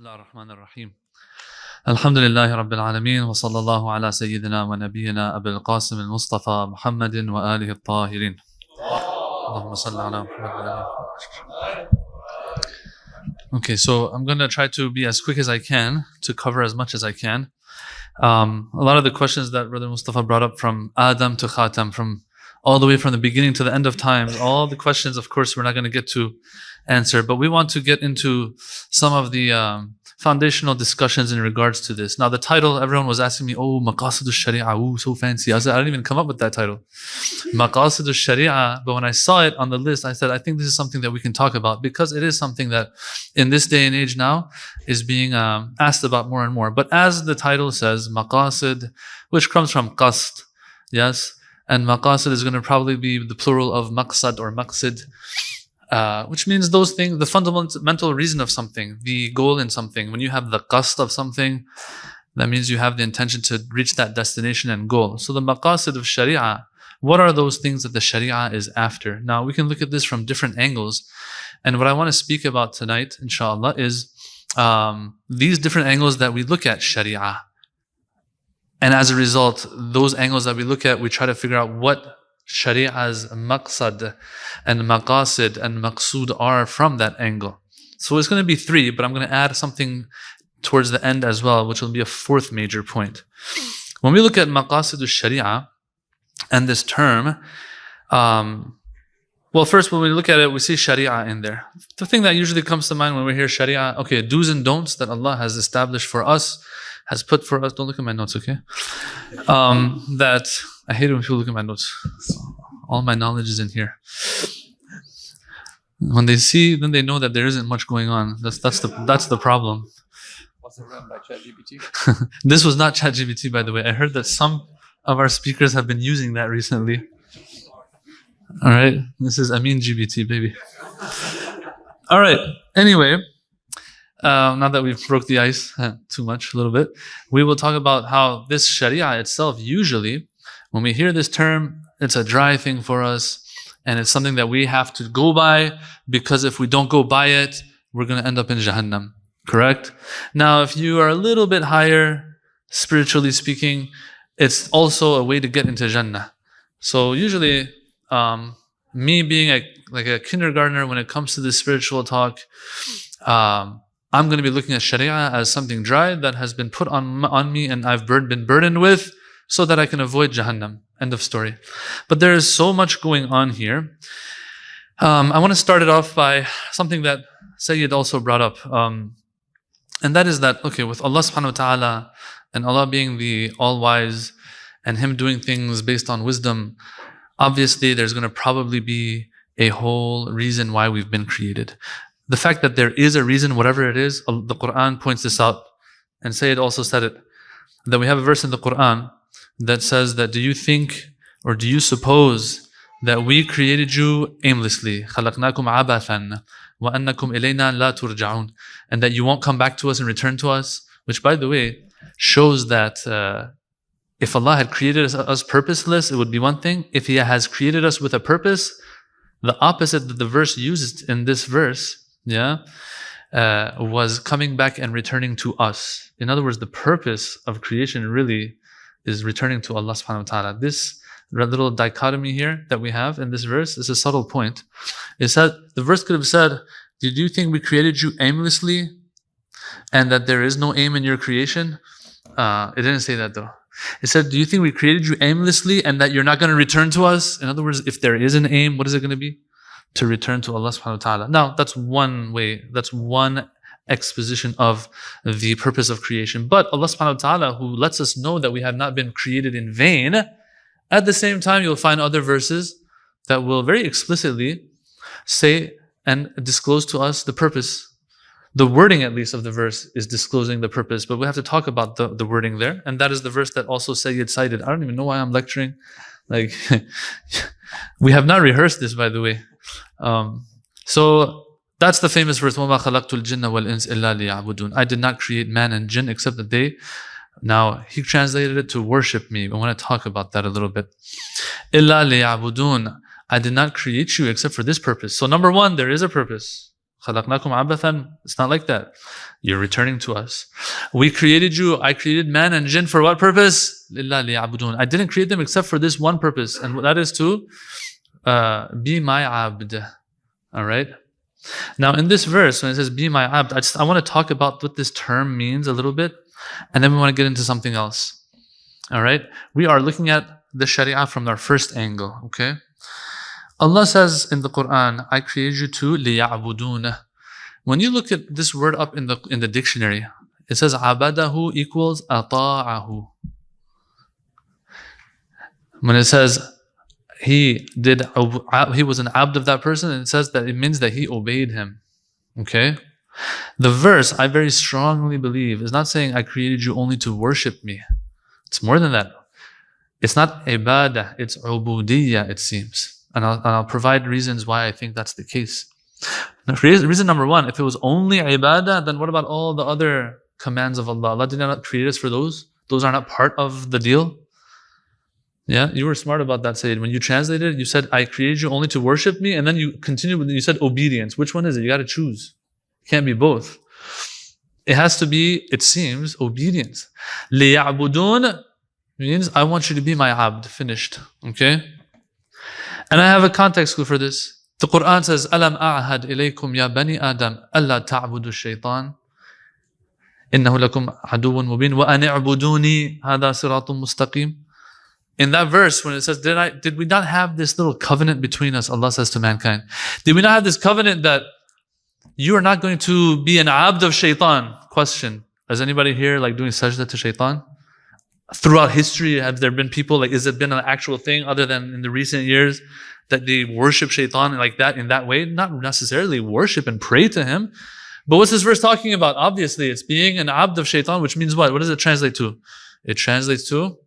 الله الرحمن الرحيم الحمد لله رب العالمين وصلى الله على سيدنا ونبينا أبي القاسم المصطفى محمد وآله الطاهرين اللهم صل على محمد. Okay, so I'm going to try to be as quick as I can to cover as much as I can. A lot of the questions that Brother Mustafa brought up from Adam to Khatam, from all the way from the beginning to the end of time, all the questions, of course, we're not going to get to answer, but we want to get into some of the foundational discussions in regards to this. Now, the title, everyone was asking me, oh, Maqasid al-Sharia, oh, so fancy. I said, I didn't even come up with that title. Maqasid al-Sharia, but when I saw it on the list, I said, I think this is something that we can talk about because it is something that in this day and age now is being asked about more and more. But as the title says, Maqasid, which comes from qasd, yes, and maqasid is going to probably be the plural of maqsad or maqsid, which means those things, the fundamental reason of something, the goal in something. When you have the qasd of something, that means you have the intention to reach that destination and goal. So the maqasid of sharia, what are those things that the sharia is after? Now we can look at this from different angles. And what I want to speak about tonight, inshallah, is these different angles that we look at sharia. And as a result, those angles that we look at, we try to figure out what Shari'a's maqsad and maqasid and maqsood are from that angle. So it's going to be three, but I'm going to add something towards the end as well, which will be a fourth major point. When we look at maqasid al-Sharia and this term, well, first, when we look at it, we see Sharia in there. The thing that usually comes to mind when we hear Sharia, okay, do's and don'ts that Allah has established for us, has put for us. Don't look at my notes, okay? That I hate it when people look at my notes. All my knowledge is in here. When they see, then they know that there isn't much going on. That's the problem. Was it run by ChatGPT? This was not ChatGPT, by the way. I heard that some of our speakers have been using that recently. All right, this is Amin GBT, baby. All right. Anyway. Now that we've broke the ice too much, a little bit, we will talk about how this Sharia itself, usually, when we hear this term, it's a dry thing for us, and it's something that we have to go by, because if we don't go by it, we're going to end up in Jahannam. Correct? Now, if you are a little bit higher, spiritually speaking, it's also a way to get into Jannah. So usually, me being like a kindergartner when it comes to this spiritual talk, I'm going to be looking at Sharia as something dry that has been put on me and I've been burdened with so that I can avoid Jahannam. End of story. But there is so much going on here. I want to start it off by something that Sayyid also brought up. And that is that, okay, with Allah subhanahu wa ta'ala and Allah being the all-wise and Him doing things based on wisdom, obviously there's going to probably be a whole reason why we've been created. The fact that there is a reason, whatever it is, the Quran points this out. And Sayyid also said it, that we have a verse in the Quran that says that do you think or do you suppose that we created you aimlessly? خَلَقْنَاكُمْ عَبَثًا وَأَنَّكُمْ إِلَيْنَا لَا تُرْجَعُونَ, and that you won't come back to us and return to us? Which, by the way, shows that if Allah had created us purposeless, it would be one thing. If He has created us with a purpose, the opposite that the verse uses in this verse, was coming back and returning to us. In other words, the purpose of creation really is returning to Allah subhanahu wa ta'ala. This little dichotomy here that we have in this verse is a subtle point. It said, the verse could have said, did you think we created you aimlessly and that there is no aim in your creation? It didn't say that though. It said, do you think we created you aimlessly and that you're not going to return to us? In other words, if there is an aim, what is it going to be? To return to Allah subhanahu wa ta'ala. Now, that's one way, that's one exposition of the purpose of creation. But Allah subhanahu wa ta'ala, who lets us know that we have not been created in vain, at the same time, you'll find other verses that will very explicitly say and disclose to us the purpose. The wording, at least, of the verse is disclosing the purpose, but we have to talk about the wording there. And that is the verse that also Sayyid cited. I don't even know why I'm lecturing. Like, we have not rehearsed this, by the way. So that's the famous verse, وَمَا خَلَقْتُ الْجِنَّ وَالْإِنسِ إِلَّا لِيَعْبُدُونَ. I did not create man and jinn except that they, now he translated it to worship me. I want to talk about that a little bit. إِلَّا لِيَعْبُدُونَ. I did not create you except for this purpose. So number one, there is a purpose. خَلَقْنَاكُمْ عَبَثًا. It's not like that. You're returning to us. We created you. I created man and jinn for what purpose? لِلَّهِ لِيَعْبُدُونَ. I didn't create them except for this one purpose, and that is to be my abd. All right? Now, in this verse, when it says be my abd, I want to talk about what this term means a little bit, and then we want to get into something else. All right? We are looking at the Sharia from our first angle, okay? Allah says in the Quran, I created you to لِيَعْبُدُونَ. When you look at this word up in the dictionary, it says عَبَدَهُ equals أَطَاعَهُ. When it says he was an abd of that person, and it says that it means that he obeyed him. Okay? The verse, I very strongly believe, is not saying I created you only to worship me. It's more than that. It's not ibadah, it's ubudiyya, it seems. And I'll provide reasons why I think that's the case. Reason number one, if it was only ibadah, then what about all the other commands of Allah? Allah did not create us for those. Those are not part of the deal. Yeah, you were smart about that, Sayyid. When you translated it, you said, I created you only to worship me, and then you continued with, you said obedience. Which one is it? You got to choose. It can't be both. It has to be, it seems, obedience. لِيَعْبُدُونَ means, I want you to be my abd. Finished. Okay? And I have a context clue for this. The Quran says, أَلَمْ أَعْهَدْ إِلَيْكُمْ يَا بَنِي آدَمْ أَلَّا تَعْبُدُوا الشَّيْطَانِ إِنَّهُ لَكُمْ عَدُوٌ مُبِينٌ وَأَنِ اعْبُدُونِي هَذَا صِرَاطٌ مُسْتَقِيمٌ. In that verse, when it says, did we not have this little covenant between us, Allah says to mankind, did we not have this covenant that you are not going to be an abd of shaitan? Question. Is anybody here doing sajda to shaitan? Throughout history, have there been people, has it been an actual thing other than in the recent years that they worship shaitan like that, in that way? Not necessarily worship and pray to him. But what's this verse talking about? Obviously, it's being an abd of shaitan, which means what? What does it translate to? It translates to,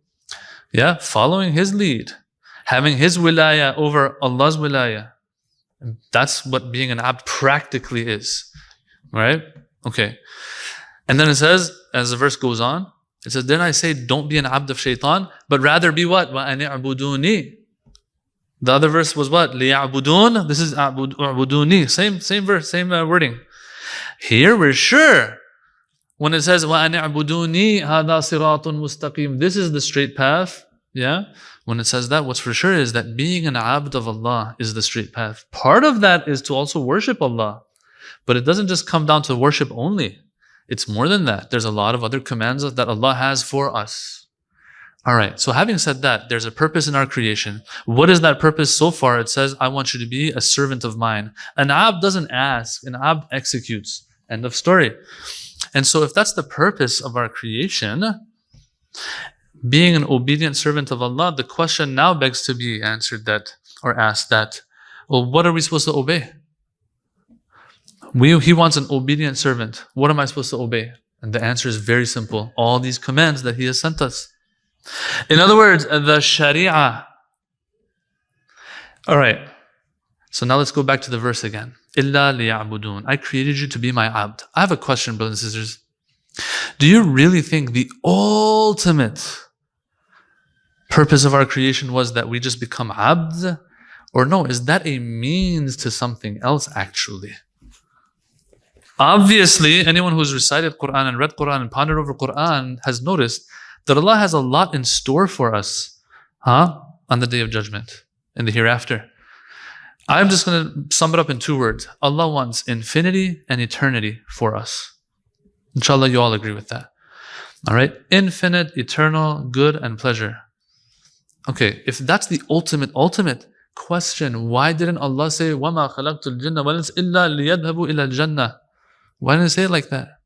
following his lead, having his wilaya over Allah's wilaya. That's what being an abd practically is. Right? Okay. And then it says, as the verse goes on, it says, didn't I say don't be an abd of shaitan, but rather be what? وَأَنِ اعْبُدُونِي. The other verse was what? لِيَعْبُدُونَ. This is اعْبُدُونِي. Same verse, same wording. Here we're sure. When it says, وَأَنِ اعْبُدُونِي هَذَا صِرَاطٌ مُسْتَقِيمٌ. This is the straight path. Yeah? When it says that, what's for sure is that being an abd of Allah is the straight path. Part of that is to also worship Allah. But it doesn't just come down to worship only. It's more than that. There's a lot of other commands that Allah has for us. Alright, so having said that, there's a purpose in our creation. What is that purpose so far? It says, I want you to be a servant of mine. An abd doesn't ask, an abd executes. End of story. And so if that's the purpose of our creation, being an obedient servant of Allah, the question now begs to be answered that, or asked that, well, what are we supposed to obey? He wants an obedient servant. What am I supposed to obey? And the answer is very simple. All these commands that He has sent us. In other words, the Sharia. Alright. So now let's go back to the verse again. إِلَّا لِيَعْبُدُونَ. I created you to be my abd. I have a question, brothers and sisters. Do you really think the ultimate purpose of our creation was that we just become abds? Or no, is that a means to something else actually? Obviously, anyone who's recited Quran and read Quran and pondered over Quran has noticed that Allah has a lot in store for us on the Day of Judgment, in the hereafter. I'm just going to sum it up in 2 words. Allah wants infinity and eternity for us. Inshallah, you all agree with that. Alright? Infinite, eternal, good and pleasure. Okay, if that's the ultimate question, why didn't Allah say, وَمَا خَلَقْتُ الْجِنَّ وَالْإِنسَ إِلَّا لِيَذْهَبُوا إِلَى الْجَنَّةِ? Why didn't it say it like that?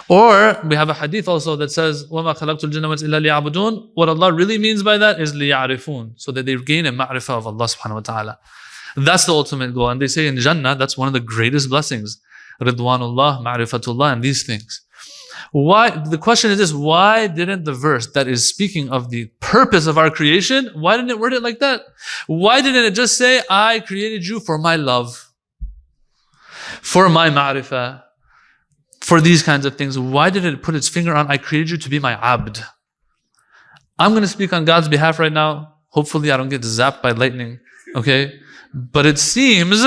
Or we have a hadith also that says, وَمَا خَلَقْتُ الْجِنَّ وَالْإِنسَ إِلَّا لِيَعْبُدُونَ. What Allah really means by that is لِيَعْرِفُونَ, so that they gain a ma'rifah of Allah subhanahu wa ta'ala. That's the ultimate goal. And they say in Jannah, that's one of the greatest blessings. Ridwanullah, ma'rifatullah, and these things. Why? The question is this: why didn't the verse that is speaking of the purpose of our creation, why didn't it word it like that? Why didn't it just say, I created you for my love, for my ma'rifah, for these kinds of things? Why did it put its finger on, I created you to be my abd? I'm going to speak on God's behalf right now. Hopefully I don't get zapped by lightning, okay? But it seems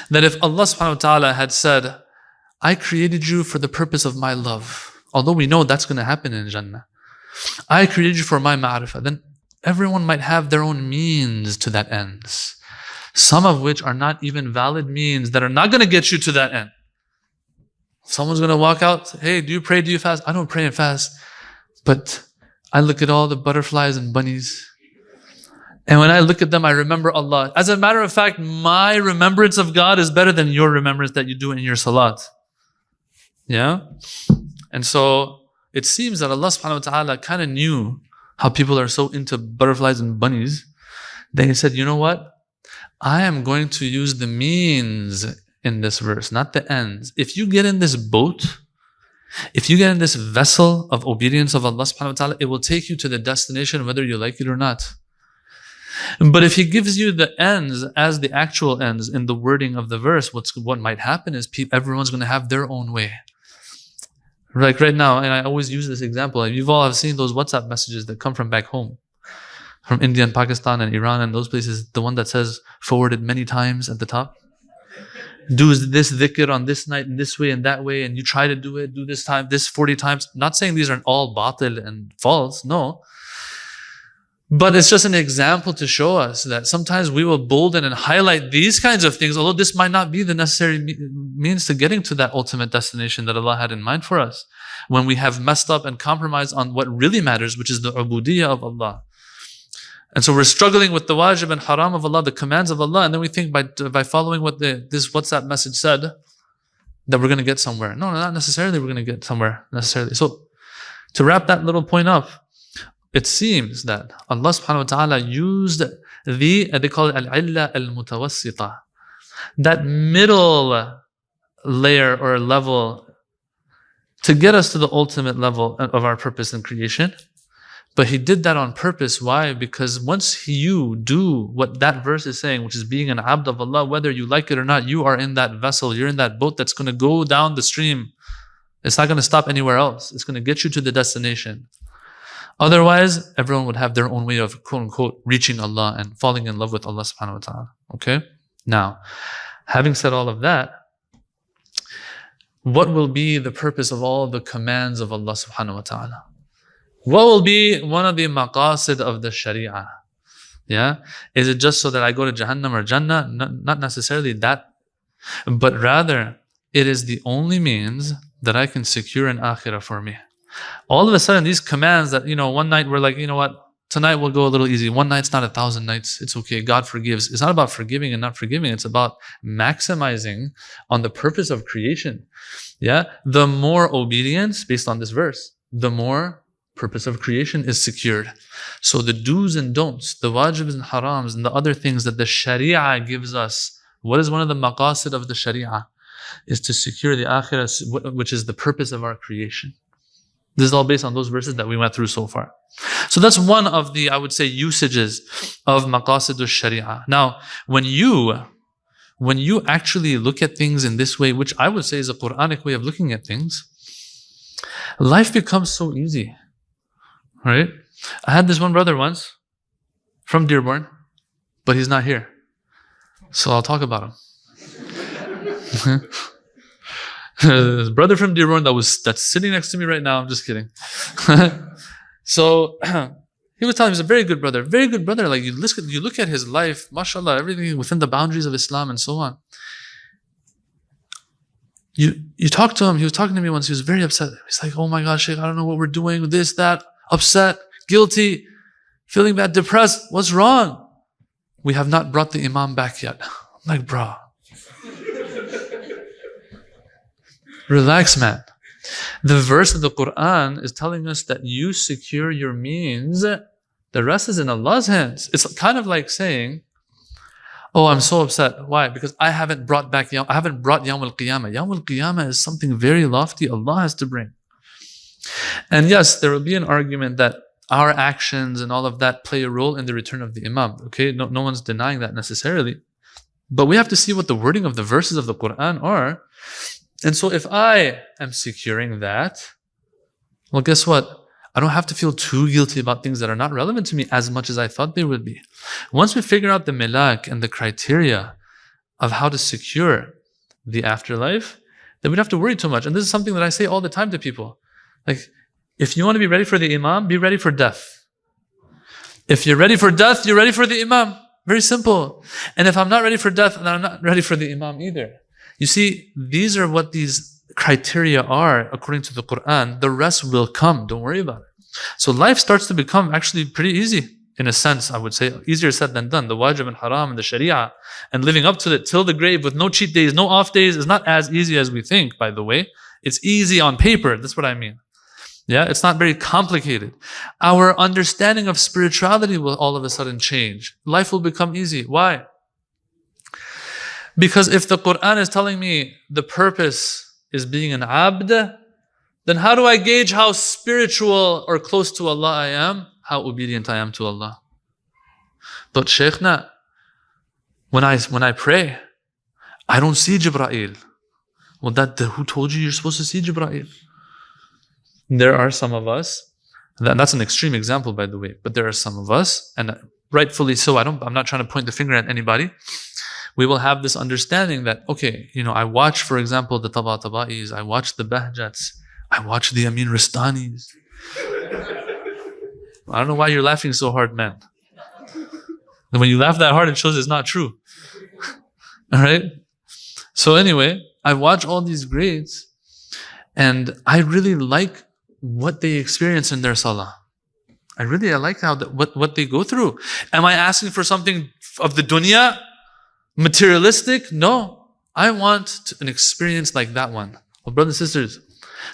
that if Allah subhanahu wa ta'ala had said, I created you for the purpose of my love, although we know that's going to happen in Jannah, I created you for my ma'rifah, then everyone might have their own means to that ends. Some of which are not even valid means that are not going to get you to that end. Someone's going to walk out, hey, do you pray, do you fast? I don't pray and fast, but I look at all the butterflies and bunnies. And when I look at them, I remember Allah. As a matter of fact, my remembrance of God is better than your remembrance that you do in your salat. Yeah? And so it seems that Allah subhanahu wa ta'ala kind of knew how people are so into butterflies and bunnies. Then He said, you know what? I am going to use the means in this verse, not the ends. If you get in this boat, if you get in this vessel of obedience of Allah subhanahu wa ta'ala, it will take you to the destination whether you like it or not. But if He gives you the ends as the actual ends in the wording of the verse, what might happen is everyone's going to have their own way. Like right now, and I always use this example, you've all have seen those WhatsApp messages that come from back home, from India and Pakistan and Iran and those places, the one that says forwarded many times at the top. Do this dhikr on this night in this way and that way, and you try to do it, do this time, this 40 times. Not saying these are all batil and false, no. But it's just an example to show us that sometimes we will bolden and highlight these kinds of things, although this might not be the necessary means to getting to that ultimate destination that Allah had in mind for us. When we have messed up and compromised on what really matters, which is the ubudiyyah of Allah. And so we're struggling with the wajib and haram of Allah, the commands of Allah, and then we think by following what this WhatsApp message said, that we're going to get somewhere. No, not necessarily we're going to get somewhere, necessarily. So to wrap that little point up, it seems that Allah subhanahu wa ta'ala used they call it al-illa al-mutawassita, that middle layer or level to get us to the ultimate level of our purpose in creation. But He did that on purpose. Why? Because once you do what that verse is saying, which is being an abd of Allah, whether you like it or not, you are in that vessel, you're in that boat that's going to go down the stream. It's not going to stop anywhere else. It's going to get you to the destination. Otherwise, everyone would have their own way of quote unquote reaching Allah and falling in love with Allah subhanahu wa ta'ala. Okay? Now, having said all of that, what will be the purpose of all the commands of Allah subhanahu wa ta'ala? What will be one of the maqasid of the sharia? Yeah? Is it just so that I go to Jahannam or Jannah? Not necessarily that. But rather, it is the only means that I can secure an akhirah for me. All of a sudden, these commands that, one night we're like, you know what? Tonight we'll go a little easy. One night's not 1,000 nights. It's okay. God forgives. It's not about forgiving and not forgiving. It's about maximizing on the purpose of creation. Yeah? The more obedience, based on this verse, the more purpose of creation is secured. So the do's and don'ts, the wajibs and harams, and the other things that the sharia gives us, what is one of the maqasid of the sharia? Is to secure the akhirah, which is the purpose of our creation. This is all based on those verses that we went through so far. So that's one of the, I would say, usages of maqasid al-sharia. Now, when you actually look at things in this way, which I would say is a Quranic way of looking at things, life becomes so easy. Right? I had this one brother once from Dearborn, but he's not here. So I'll talk about him. This brother from Dearborn that's sitting next to me right now. I'm just kidding. So he was telling me he's a very good brother. Very good brother. Like you look at his life, mashallah, everything within the boundaries of Islam and so on. You talk to him, he was talking to me once, he was very upset. He's like, oh my gosh, Shaykh, I don't know what we're doing, this, that, upset, guilty, feeling bad, depressed. What's wrong? We have not brought the Imam back yet. I'm like, bro. Relax, man. The verse of the Quran is telling us that you secure your means. The rest is in Allah's hands. It's kind of like saying, oh, I'm so upset. Why? Because I haven't brought Yawm al-Qiyamah. Yawm al-Qiyamah is something very lofty Allah has to bring. And yes, there will be an argument that our actions and all of that play a role in the return of the Imam. Okay, no one's denying that necessarily. But we have to see what the wording of the verses of the Quran are. And so if I am securing that, well, guess what? I don't have to feel too guilty about things that are not relevant to me as much as I thought they would be. Once we figure out the milak and the criteria of how to secure the afterlife, then we don't have to worry too much. And this is something that I say all the time to people. Like, if you want to be ready for the Imam, be ready for death. If you're ready for death, you're ready for the Imam. Very simple. And if I'm not ready for death, then I'm not ready for the Imam either. You see, these are what these criteria are according to the Quran. The rest will come. Don't worry about it. So life starts to become actually pretty easy. In a sense, I would say, easier said than done. The wajib and haram and the sharia and living up to it till the grave with no cheat days, no off days is not as easy as we think, by the way. It's easy on paper. That's what I mean. Yeah, it's not very complicated. Our understanding of spirituality will all of a sudden change. Life will become easy. Why? Because if the Quran is telling me the purpose is being an abd, then how do I gauge how spiritual or close to Allah I am? How obedient I am to Allah. But Shaykh, when I pray, I don't see Jibreel. Well, who told you you're supposed to see Jibreel? There are some of us, that's an extreme example, by the way, but there are some of us, and rightfully so, I'm not trying to point the finger at anybody. We will have this understanding that, okay, I watch, for example, the Taba'is, I watch the Bahjats, I watch the Amin Ristanis. I don't know why you're laughing so hard, man. And when you laugh that hard, it shows it's not true. All right? So anyway, I watch all these greats, and I really like what they experience in their salah. I like how what they go through. Am I asking for something of the dunya? Materialistic? No. I want an experience like that one. Well, brothers and sisters,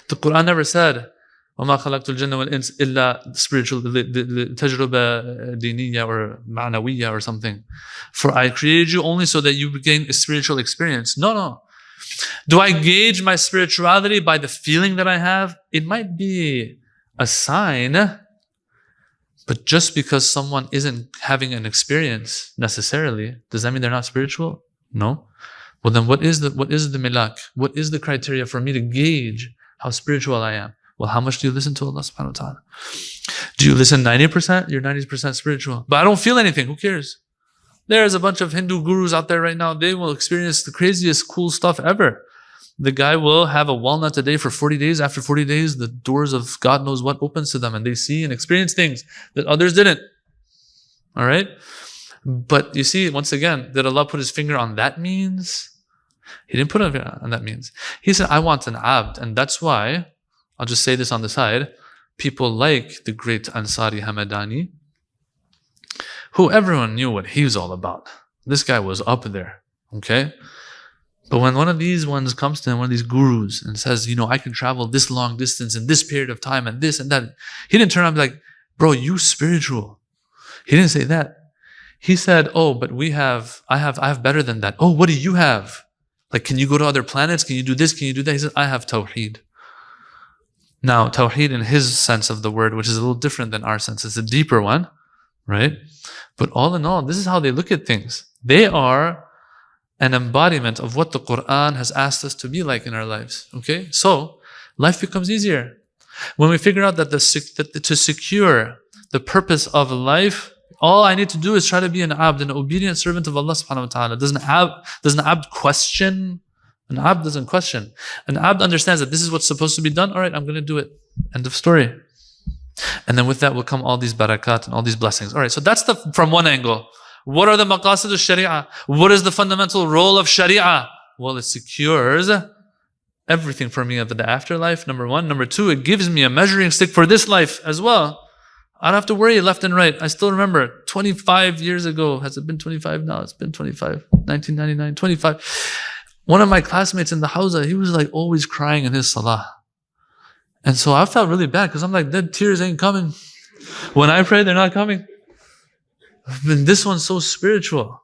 the Quran never said, وَمَا خَلَقْتُ الْجِنَّ وَالْإِنسِ إِلَّا spiritual تَجْرُبَةً دِينِيَّة or معنوية or something. For I created you only so that you gain a spiritual experience. No. Do I gauge my spirituality by the feeling that I have? It might be a sign, but just because someone isn't having an experience necessarily, does that mean they're not spiritual? No. Well, then what is the milak? What is the criteria for me to gauge how spiritual I am? Well, how much do you listen to Allah subhanahu wa ta'ala? Do you listen 90%? You're 90% spiritual. But I don't feel anything. Who cares? There's a bunch of Hindu gurus out there right now. They will experience the craziest cool stuff ever. The guy will have a walnut a day for 40 days. After 40 days, the doors of God knows what opens to them, and they see and experience things that others didn't. All right? But you see, once again, did Allah put his finger on that means? He didn't put it on that means. He said, I want an abd. And that's why, I'll just say this on the side, people like the great Ansari Hamadani, who everyone knew what he was all about. This guy was up there, okay? But when one of these ones comes to him, one of these gurus, and says, I can travel this long distance in this period of time and this and that, he didn't turn around and be like, bro, you spiritual. He didn't say that. He said, oh, but I have better than that. Oh, what do you have? Like, can you go to other planets? Can you do this? Can you do that? He said, I have tawheed. Now, tawheed in his sense of the word, which is a little different than our sense, it's a deeper one, right? But all in all, this is how they look at things. They are an embodiment of what the Quran has asked us to be like in our lives. Okay? So, life becomes easier. When we figure out that to secure the purpose of life, all I need to do is try to be an abd, an obedient servant of Allah subhanahu wa ta'ala. Does an abd question? An abd doesn't question. An abd understands that this is what's supposed to be done. All right, I'm going to do it. End of story. And then with that will come all these barakat and all these blessings. All right, so that's from one angle. What are the maqasid of Sharia? What is the fundamental role of Sharia? Well, it secures everything for me of the afterlife, number one. Number two, it gives me a measuring stick for this life as well. I don't have to worry left and right. I still remember 25 years ago. Has it been 25 now? It's been 25. 1999, 25. One of my classmates in the hawza, he was like always crying in his salah. And so I felt really bad because I'm like, the tears ain't coming. When I pray, they're not coming. But this one's so spiritual.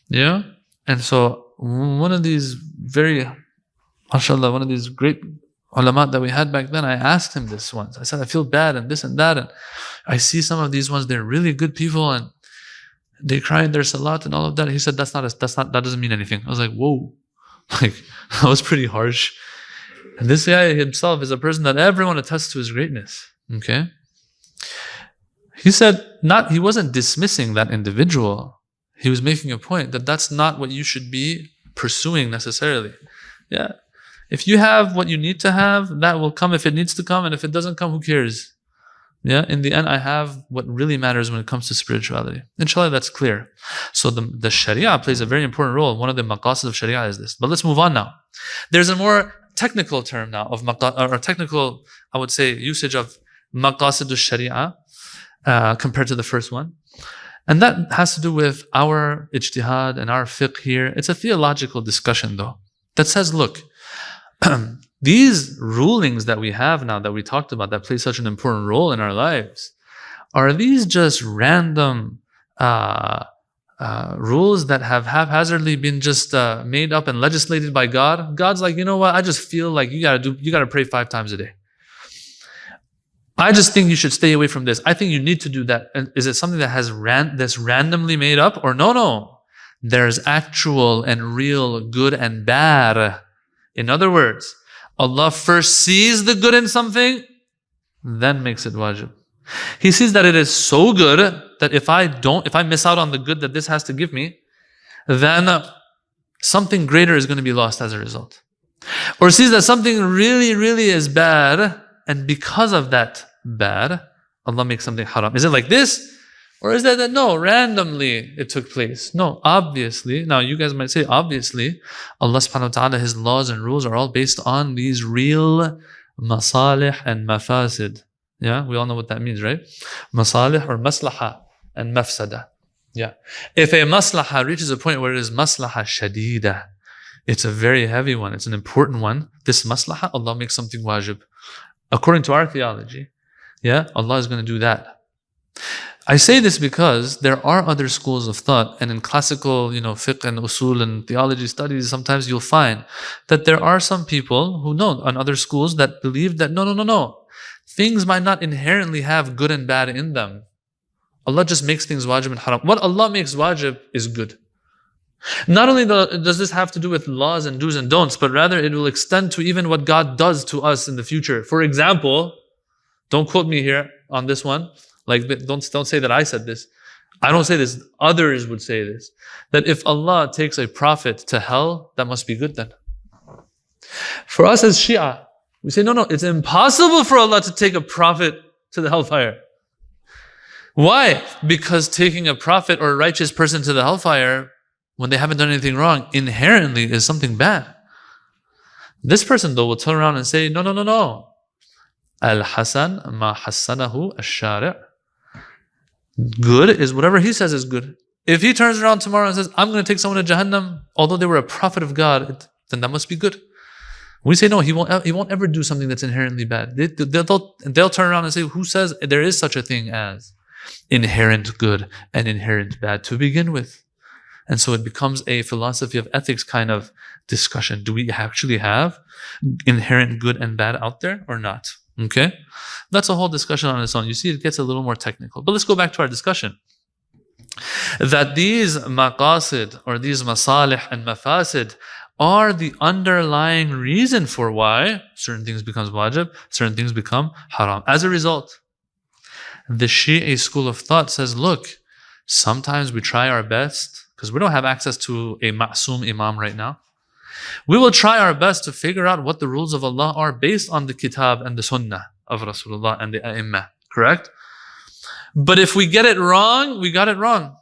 Yeah? And so one of these very, mashallah, one of these great ulama that we had back then, I asked him this once. I said, I feel bad and this and that. And I see some of these ones, they're really good people and they cry in their salat and all of that. He said, that doesn't mean anything. I was like, whoa. Like, that was pretty harsh. And this guy himself is a person that everyone attests to his greatness. Okay? He said, he wasn't dismissing that individual. He was making a point that that's not what you should be pursuing necessarily. Yeah. If you have what you need to have, that will come if it needs to come, and if it doesn't come, who cares? Yeah, in the end, I have what really matters when it comes to spirituality. Inshallah, that's clear. So the Sharia plays a very important role. One of the maqasid of Sharia is this. But let's move on now. There's a more technical term now of or technical, I would say, usage of maqasid al-Sharia compared to the first one. And that has to do with our ijtihad and our fiqh here. It's a theological discussion though, that says, look, these rulings that we have now, that we talked about, that play such an important role in our lives, are these just random rules that have haphazardly been just made up and legislated by God? God's like, you know what? I just feel like you gotta pray 5 times a day. I just think you should stay away from this. I think you need to do that. And is it something that that's randomly made up? Or no. There's actual and real good and bad. In other words, Allah first sees the good in something, then makes it wajib. He sees that it is so good that if I miss out on the good that this has to give me, then something greater is going to be lost as a result. Or sees that something really, really is bad, and because of that bad, Allah makes something haram. Is it like this? Or is that no, randomly it took place? No, obviously. Now you guys might say, obviously, Allah subhanahu wa ta'ala, His laws and rules are all based on these real masalih and mafasid. Yeah, we all know what that means, right? Masalih or maslaha and mafsada. Yeah. If a maslaha reaches a point where it is maslaha shadida, it's a very heavy one, it's an important one. This maslaha, Allah makes something wajib. According to our theology, yeah, Allah is going to do that. I say this because there are other schools of thought, and in classical, fiqh and usul and theology studies, sometimes you'll find that there are some people who know on other schools that believe that no. Things might not inherently have good and bad in them. Allah just makes things wajib and haram. What Allah makes wajib is good. Not only does this have to do with laws and do's and don'ts, but rather it will extend to even what God does to us in the future. For example, don't quote me here on this one. Like, don't say that I said this. I don't say this. Others would say this. That if Allah takes a prophet to hell, that must be good then. For us as Shia, we say, no, it's impossible for Allah to take a prophet to the hellfire. Why? Because taking a prophet or a righteous person to the hellfire, when they haven't done anything wrong, inherently is something bad. This person, though, will turn around and say, no. Al-Hasan ma hassanahu al-shari'. Good is whatever he says is good. If he turns around tomorrow and says, I'm going to take someone to Jahannam, although they were a prophet of God, then that must be good. We say, no, he won't ever do something that's inherently bad. They'll turn around and say, who says there is such a thing as inherent good and inherent bad to begin with? And so it becomes a philosophy of ethics kind of discussion. Do we actually have inherent good and bad out there or not? Okay? That's a whole discussion on its own. You see, it gets a little more technical. But let's go back to our discussion. That these maqasid or these masalih and mafasid are the underlying reason for why certain things become wajib, certain things become haram. As a result, the Shia school of thought says, look, sometimes we try our best, because we don't have access to a ma'soom imam right now. We will try our best to figure out what the rules of Allah are based on the kitab and the sunnah of Rasulullah and the a'imma. Correct? But if we get it wrong, we got it wrong.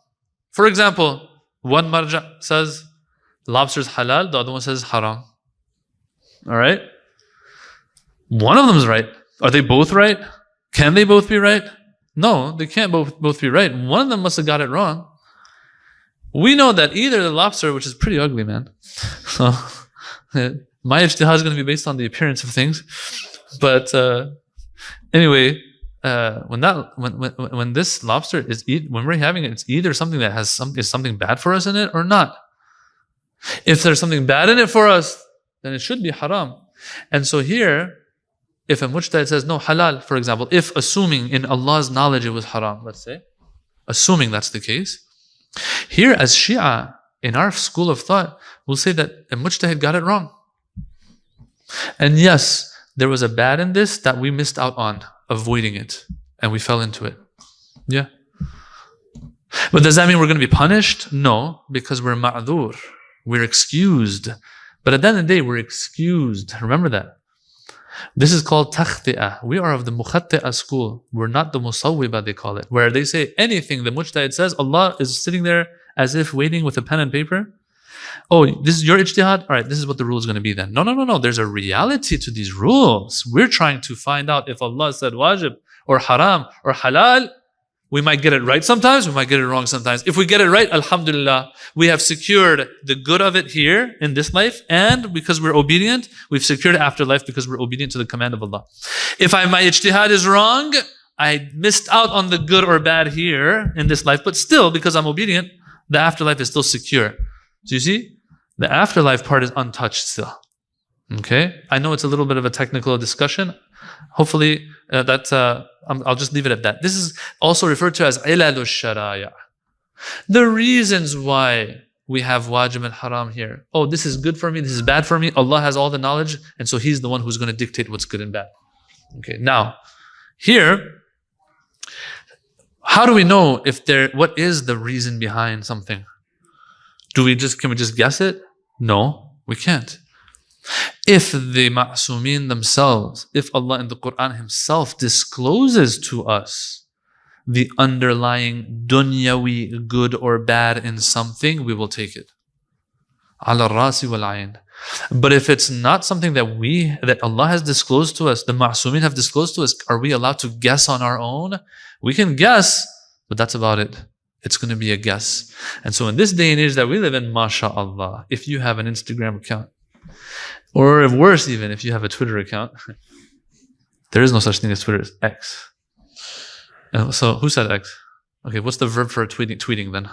For example, one marja says lobster's halal, the other one says haram. Alright? One of them is right. Are they both right? Can they both be right? No, they can't both be right. One of them must have got it wrong. We know that either the lobster, which is pretty ugly, man. So my ijtihad is going to be based on the appearance of things. But anyway, when this lobster is when we're having it, it's either something that is something bad for us in it or not. If there's something bad in it for us, then it should be haram. And so here, if a mujtahid says no halal, for example, if assuming in Allah's knowledge it was haram, let's say, assuming that's the case, here as Shia, in our school of thought, we'll say that a mujtahid got it wrong. And yes, there was a bad in this that we missed out on, avoiding it, and we fell into it. Yeah. But does that mean we're going to be punished? No, because we're ma'dur. We're excused. But at the end of the day, we're excused. Remember that. This is called takhti'ah. We are of the mukhatti'ah school. We're not the musawwiba, they call it. Where they say anything the mujtahid says, Allah is sitting there as if waiting with a pen and paper. Oh, this is your ijtihad? All right, this is what the rule is going to be then. No. There's a reality to these rules. We're trying to find out if Allah said wajib or haram or halal. We might get it right sometimes, we might get it wrong sometimes. If we get it right, alhamdulillah, we have secured the good of it here in this life, and because we're obedient, we've secured afterlife because we're obedient to the command of Allah. If my ijtihad is wrong, I missed out on the good or bad here in this life, but still, because I'm obedient, the afterlife is still secure. So you see, the afterlife part is untouched still. Okay? I know it's a little bit of a technical discussion. Hopefully, I'll just leave it at that. This is also referred to as ilalu sharaya. The reasons why we have wajib and haram here. Oh, this is good for me, this is bad for me. Allah has all the knowledge, and so He's the one who's going to dictate what's good and bad. Okay, now, here, how do we know what is the reason behind something? Can we just guess it? No, we can't. If the ma'sumin themselves, if Allah in the Quran Himself discloses to us the underlying dunyawi good or bad in something, we will take it. Ala rasi wal ayn. But if it's not something that Allah has disclosed to us, the ma'sumin have disclosed to us, are we allowed to guess on our own? We can guess, but that's about it. It's going to be a guess. And so in this day and age that we live in, mashallah, if you have an Instagram account, or worse even, if you have a Twitter account, there is no such thing as Twitter, it's X. And so who said X? Okay, what's the verb for tweeting then?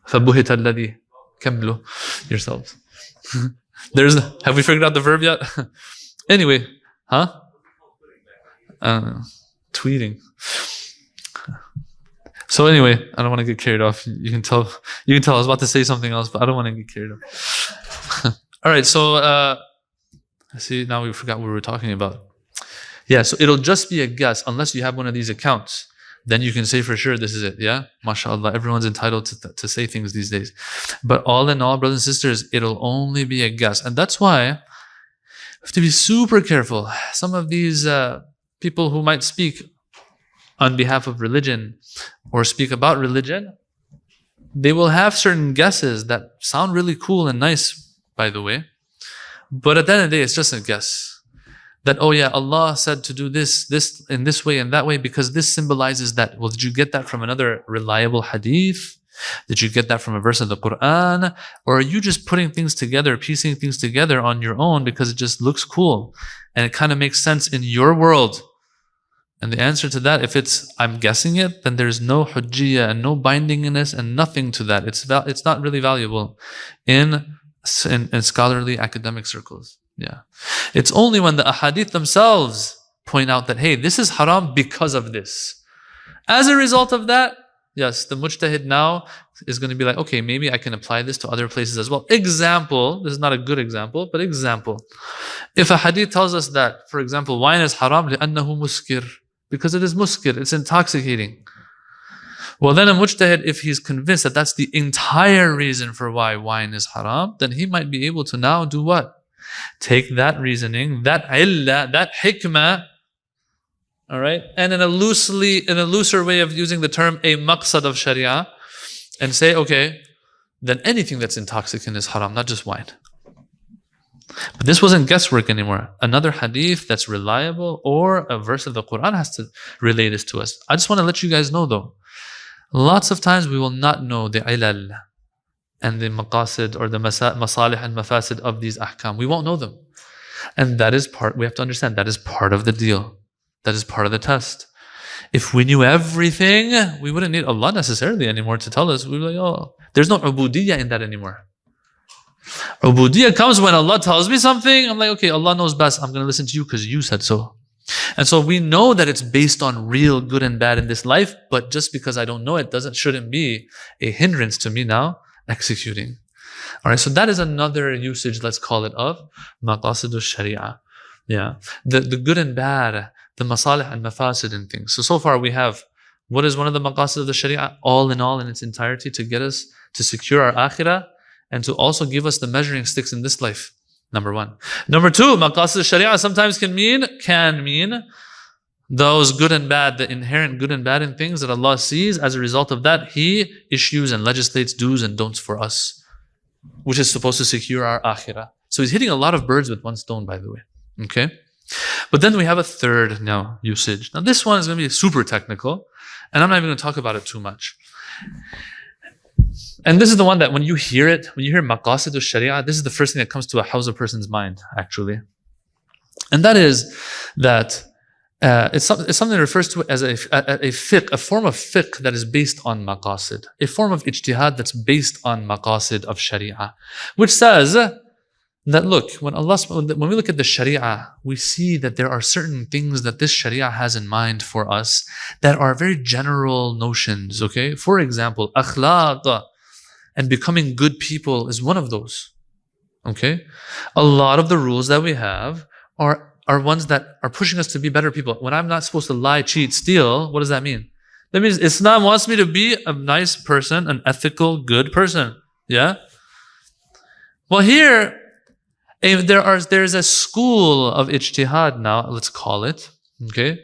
فَبُهِتَ الَّذِي كَمْلُ yourselves. Have we figured out the verb yet? Anyway, tweeting. So anyway, I don't want to get carried off. You can tell I was about to say something else, but I don't want to get carried off. All right, so see, now we forgot what we were talking about. Yeah, so it'll just be a guess unless you have one of these accounts. Then you can say for sure this is it. Yeah, mashallah, everyone's entitled to say things these days. But all in all, brothers and sisters, it'll only be a guess, and that's why we have to be super careful. Some of these people who might speak on behalf of religion or speak about religion, they will have certain guesses that sound really cool and nice, by the way, but at the end of the day, it's just a guess. That, oh yeah, Allah said to do this in this way and that way because this symbolizes that. Well, did you get that from another reliable hadith? Did you get that from a verse of the Quran? Or are you just putting things together, piecing things together on your own because it just looks cool and it kind of makes sense in your world? And the answer to that, if I'm guessing it, then there's no hujjiyah and no bindingness and nothing to that. It's not really valuable in scholarly academic circles. Yeah. It's only when the ahadith themselves point out that, hey, this is haram because of this. As a result of that, yes, the mujtahid now is going to be like, okay, maybe I can apply this to other places as well. Example, this is not a good example, but example. If a hadith tells us that, for example, wine is haram لأنه muskir, because it is muskir, it's intoxicating. Well, then a mujtahid, if he's convinced that that's the entire reason for why wine is haram, then he might be able to now do what? Take that reasoning, that illah, that hikmah, all right, and in a looser way of using the term, a maqsad of sharia, and say, okay, then anything that's intoxicant is haram, not just wine. But this wasn't guesswork anymore. Another hadith that's reliable or a verse of the Quran has to relay this to us. I just want to let you guys know though, lots of times we will not know the ilal and the maqasid or the masalih and mafasid of these ahkam. We won't know them. And we have to understand, that is part of the deal. That is part of the test. If we knew everything, we wouldn't need Allah necessarily anymore to tell us. We'd be like, oh, there's no ubudiyyah in that anymore. Ubudiyyah comes when Allah tells me something, I'm like, okay, Allah knows best. I'm going to listen to you because you said so. And so we know that it's based on real good and bad in this life, but just because I don't know it shouldn't be a hindrance to me now executing. All right, so that is another usage, let's call it, of maqasid al-sharia. Yeah, the good and bad, the masalih and mafasid and things. So far we have What is one of the maqasid of the Sharia? All in its entirety, to get us to secure our akhirah and to also give us the measuring sticks in this life. Number one. Number two, maqasid of Sharia sometimes can mean those good and bad, the inherent good and bad in things that Allah sees. As a result of that, He issues and legislates do's and don'ts for us, which is supposed to secure our akhirah. So He's hitting a lot of birds with one stone, by the way. Okay? But then we have a third now usage. Now this one is going to be super technical, and I'm not even going to talk about it too much. And this is the one that when you hear it, when you hear maqasid al-sharia, this is the first thing that comes to a Hausa person's mind, actually. And that is that it's something that refers to as a fiqh, a form of fiqh that is based on maqasid, a form of ijtihad that's based on maqasid of sharia, which says that look, when we look at the sharia, we see that there are certain things that this sharia has in mind for us that are very general notions, okay? For example, akhlaq and becoming good people is one of those, okay? A lot of the rules that we have are ones that are pushing us to be better people. When I'm not supposed to lie, cheat, steal, what does that mean? That means Islam wants me to be a nice person, an ethical, good person. Yeah? Well, here, there's a school of ijtihad now, let's call it, okay,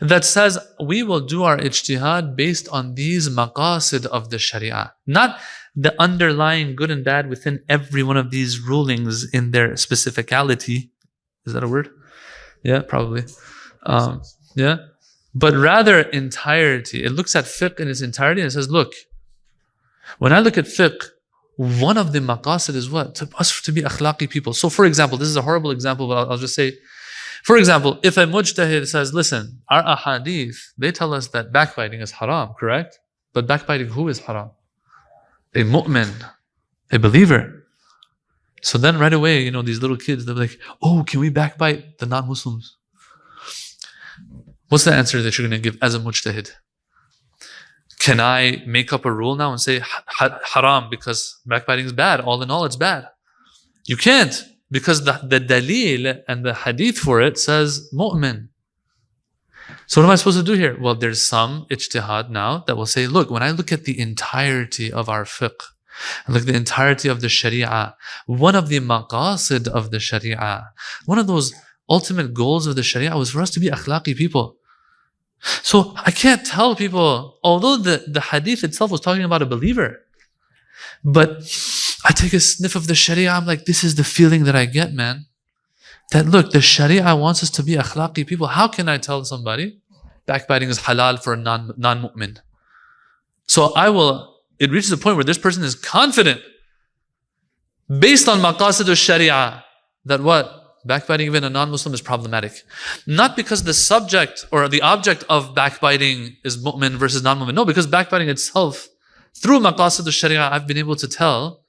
that says we will do our ijtihad based on these maqasid of the sharia, not the underlying good and bad within every one of these rulings in their specificality. Is that a word? Yeah, probably. Yeah. But rather entirety. It looks at fiqh in its entirety and it says, look, when I look at fiqh, one of the maqasid is what? To us to be akhlaqi people. So for example, this is a horrible example, but I'll just say, for example, if a mujtahid says, listen, our ahadith, they tell us that backbiting is haram, correct? But backbiting, who is haram? A mu'min, a believer. So then right away, these little kids, they're like, oh, can we backbite the non-Muslims? What's the answer that you're going to give as a mujtahid? Can I make up a rule now and say haram because backbiting is bad? All in all, it's bad. You can't, because the dalil and the hadith for it says mu'min. So what am I supposed to do here? Well, there's some ijtihad now that will say, look, when I look at the entirety of our fiqh, and look at the entirety of the sharia, one of the maqasid of the sharia, one of those ultimate goals of the sharia was for us to be akhlaqi people. So I can't tell people, although the hadith itself was talking about a believer, but I take a sniff of the sharia, I'm like, this is the feeling that I get, man. That look, the sharia wants us to be akhlaqi people. How can I tell somebody backbiting is halal for a non-mu'min? So it reaches a point where this person is confident, based on maqasid al-sharia, that what? Backbiting even a non-Muslim is problematic. Not because the subject or the object of backbiting is mu'min versus non-mu'min. No, because backbiting itself, through maqasid al-sharia, I've been able to tell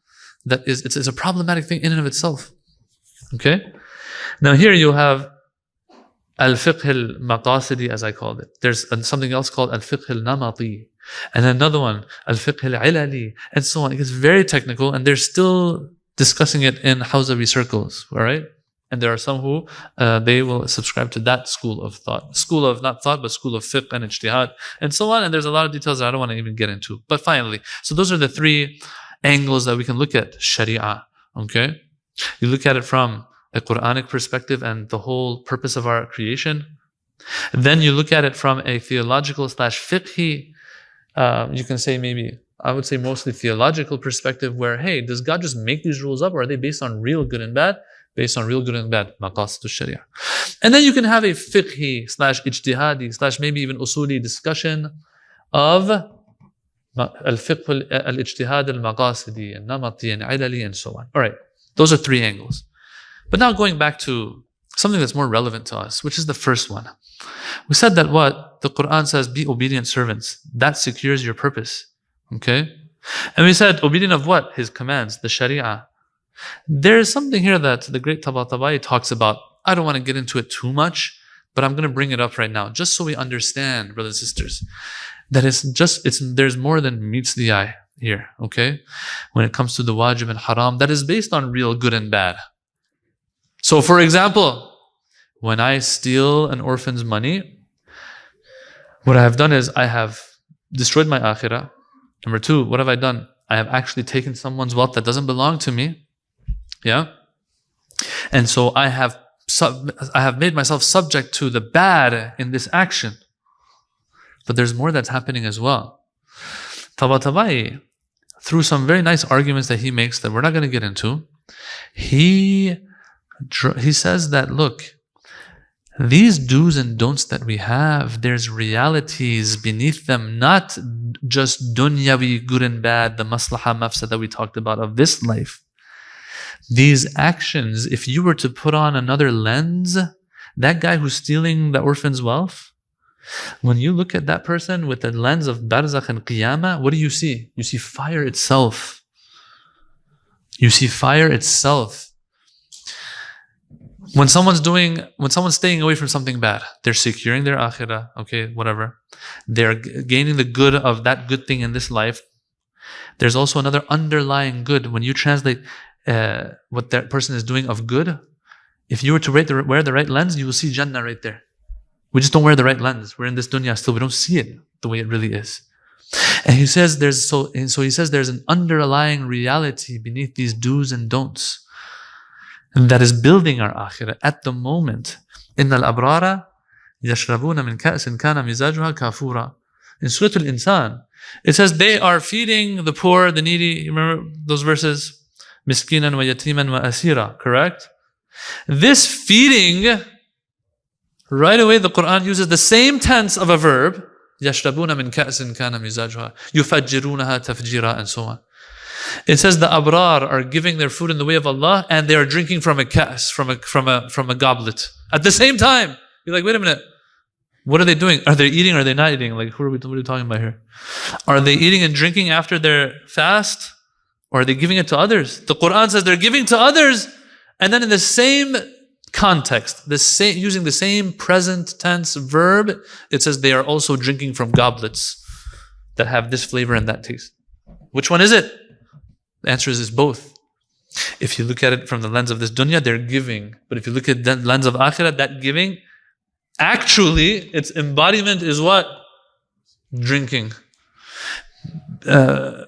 that it's a problematic thing in and of itself. Okay? Now here you have al-fiqh al-maqasidi, as I called it. There's something else called al-fiqh al-namati. And another one, al-fiqh al-ilali, and so on. It gets very technical, and they're still discussing it in Hawzawi circles, all right? And there are some who, they will subscribe to that school of thought. School of, not thought, but school of fiqh and ijtihad, and so on. And there's a lot of details that I don't want to even get into. But finally, so those are the three angles that we can look at Sharia, okay? You look at it from a Quranic perspective and the whole purpose of our creation. Then you look at it from a theological / fiqhi, you can say maybe, I would say mostly theological perspective where, hey, does God just make these rules up, or are they based on real good and bad? Based on real good and bad, maqasid al-sharia. And then you can have a fiqhi / ijtihadi / maybe even usuli discussion of al-fiqh al-ijtihad al-maqasidi and namati and ilali and so on. All right, those are three angles. But now going back to something that's more relevant to us, which is the first one. We said that what? The Quran says, be obedient servants. That secures your purpose. Okay? And we said, obedient of what? His commands, the sharia. There is something here that the great Tabatabai talks about. I don't want to get into it too much, but I'm going to bring it up right now, just so we understand, brothers and sisters, that there's more than meets the eye here, okay? When it comes to the wajib and haram, that is based on real good and bad. So for example, when I steal an orphan's money, What I have done is I have destroyed my akhirah. Number two, what have I done? I have actually taken someone's wealth that doesn't belong to me. Yeah? And so I have made myself subject to the bad in this action. But there's more that's happening as well. Tabatabai, through some very nice arguments that he makes that we're not going to get into, he says that, look, these do's and don'ts that we have, there's realities beneath them, not just dunyawi, good and bad, the maslaha mafsada that we talked about of this life. These actions, if you were to put on another lens, that guy who's stealing the orphan's wealth, when you look at that person with the lens of barzakh and qiyamah, what do you see? You see fire itself. You see fire itself. When someone's staying away from something bad, they're securing their akhirah, okay, whatever. They're gaining the good of that good thing in this life. There's also another underlying good. When you translate what that person is doing of good, if you were to wear the right lens, you will see Jannah right there. We just don't wear the right lens. We're in this dunya still. We don't see it the way it really is. And he says there's an underlying reality beneath these do's and don'ts that is building our akhirah at the moment. Inna al-abrara yashrabuna min ka'sin kana mizajuha kafura. In Surah Al-Insan, it says they are feeding the poor, the needy. You remember those verses? Miskinan wa yatiman wa asira, correct? This feeding, right away the Quran uses the same tense of a verb, يَشْرَبُونَ مِنْ كَأْسٍ كَانَ مِزَاجُهَا يُفَجِّرُونَهَا تَفْجِيرًا, and so on. It says the abrar are giving their food in the way of Allah and they are drinking from a ka'as, from a goblet. At the same time, you're like, wait a minute, what are they doing? Are they eating or are they not eating? Like, what are we talking about here? Are they eating and drinking after their fast? Or are they giving it to others? The Quran says they're giving to others, and then in the same context, using the same present tense verb, it says they are also drinking from goblets that have this flavor and that taste. Which one is it? The answer is both. If you look at it from the lens of this dunya, they're giving. But if you look at the lens of akhirah, that giving, actually, its embodiment is what? Drinking.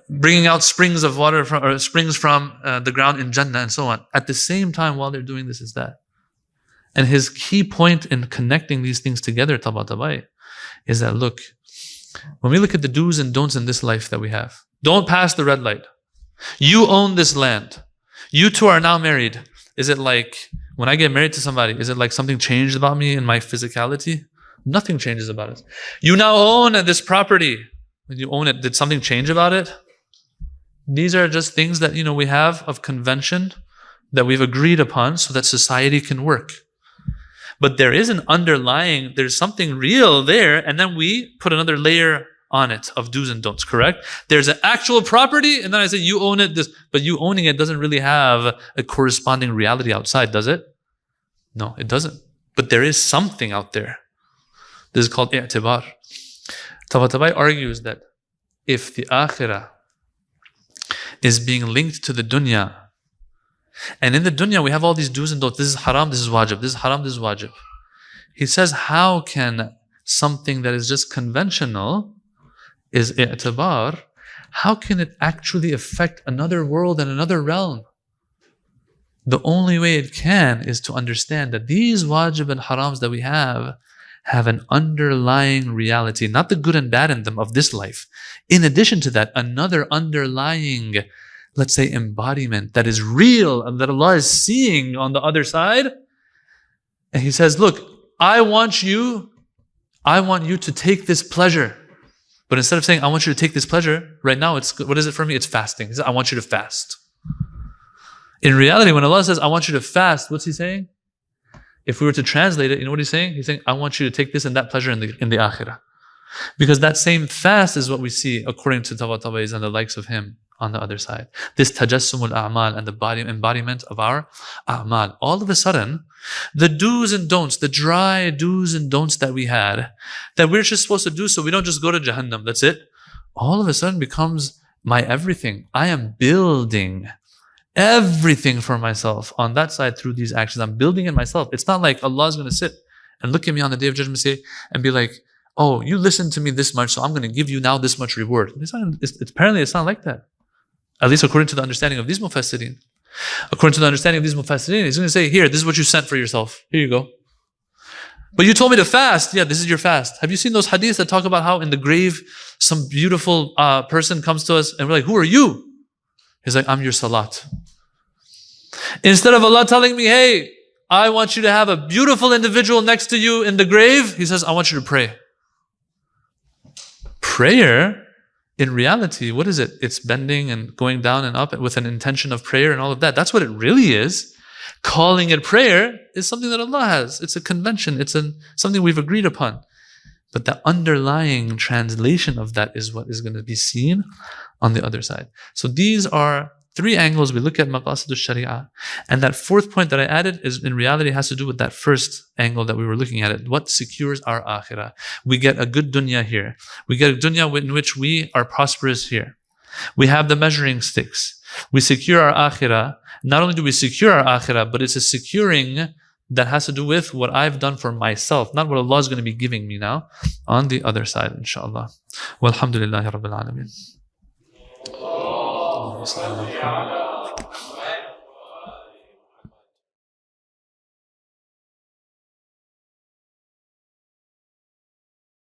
Bringing out springs of water from the ground in Jannah and so on. At the same time, while they're doing this, is that. And his key point in connecting these things together, tabatabai, is that, look, when we look at the do's and don'ts in this life that we have, don't pass the red light. You own this land. You two are now married. Is it like, when I get married to somebody, is it like something changed about me in my physicality? Nothing changes about us. You now own this property. When you own it, did something change about it? These are just things that, we have of convention that we've agreed upon so that society can work. But there is there's something real there, and then we put another layer on it of do's and don'ts, correct? There's an actual property, and then I say you own it, but you owning it doesn't really have a corresponding reality outside, does it? No, it doesn't. But there is something out there. This is called i'tibar. Tabatabai argues that if the akhirah is being linked to the dunya, and in the dunya we have all these do's and don'ts, this is haram, this is wajib, this is haram, this is wajib. He says, how can something that is just conventional, is i'tibar, how can it actually affect another world and another realm? The only way it can is to understand that these wajib and harams that we have an underlying reality, not the good and bad in them of this life. In addition to that, another underlying, let's say, embodiment that is real and that Allah is seeing on the other side. And He says, look, I want you to take this pleasure. But instead of saying, I want you to take this pleasure, right now, what is it for me? It's fasting. He says, I want you to fast. In reality, when Allah says, I want you to fast, what's He saying? If we were to translate it, you know what He's saying? He's saying, I want you to take this and that pleasure in the akhirah. Because that same fast is what we see according to Tabatabais and the likes of him on the other side. This tajassumul a'mal and the embodiment of our a'mal. All of a sudden, the do's and don'ts, the dry do's and don'ts that we had, that we're just supposed to do so we don't just go to Jahannam, that's it. All of a sudden becomes my everything. I am building everything for myself on that side through these actions. I'm building it myself. It's not like Allah is going to sit and look at me on the Day of Judgment and be like, oh, you listened to me this much, so I'm going to give you now this much reward. Apparently, it's not like that. At least according to the understanding of these mufassirin. According to the understanding of these mufassirin, he's going to say, here, this is what you sent for yourself. Here you go. But you told me to fast. Yeah, this is your fast. Have you seen those hadiths that talk about how in the grave, some beautiful person comes to us and we're like, who are you? He's like, I'm your salat. Instead of Allah telling me, hey, I want you to have a beautiful individual next to you in the grave, He says, I want you to pray. Prayer, in reality, what is it? It's bending and going down and up with an intention of prayer and all of that. That's what it really is. Calling it prayer is something that Allah has. It's a convention. It's something we've agreed upon. But the underlying translation of that is what is going to be seen on the other side. So these are three angles we look at maqasid al-sharia. And that fourth point that I added is in reality has to do with that first angle that we were looking at it. What secures our akhirah? We get a good dunya here. We get a dunya in which we are prosperous here. We have the measuring sticks. We secure our akhirah. Not only do we secure our akhirah, but it's a securing that has to do with what I've done for myself, not what Allah is going to be giving me now on the other side, inshallah. Walhamdulillahi Rabbil Alameen.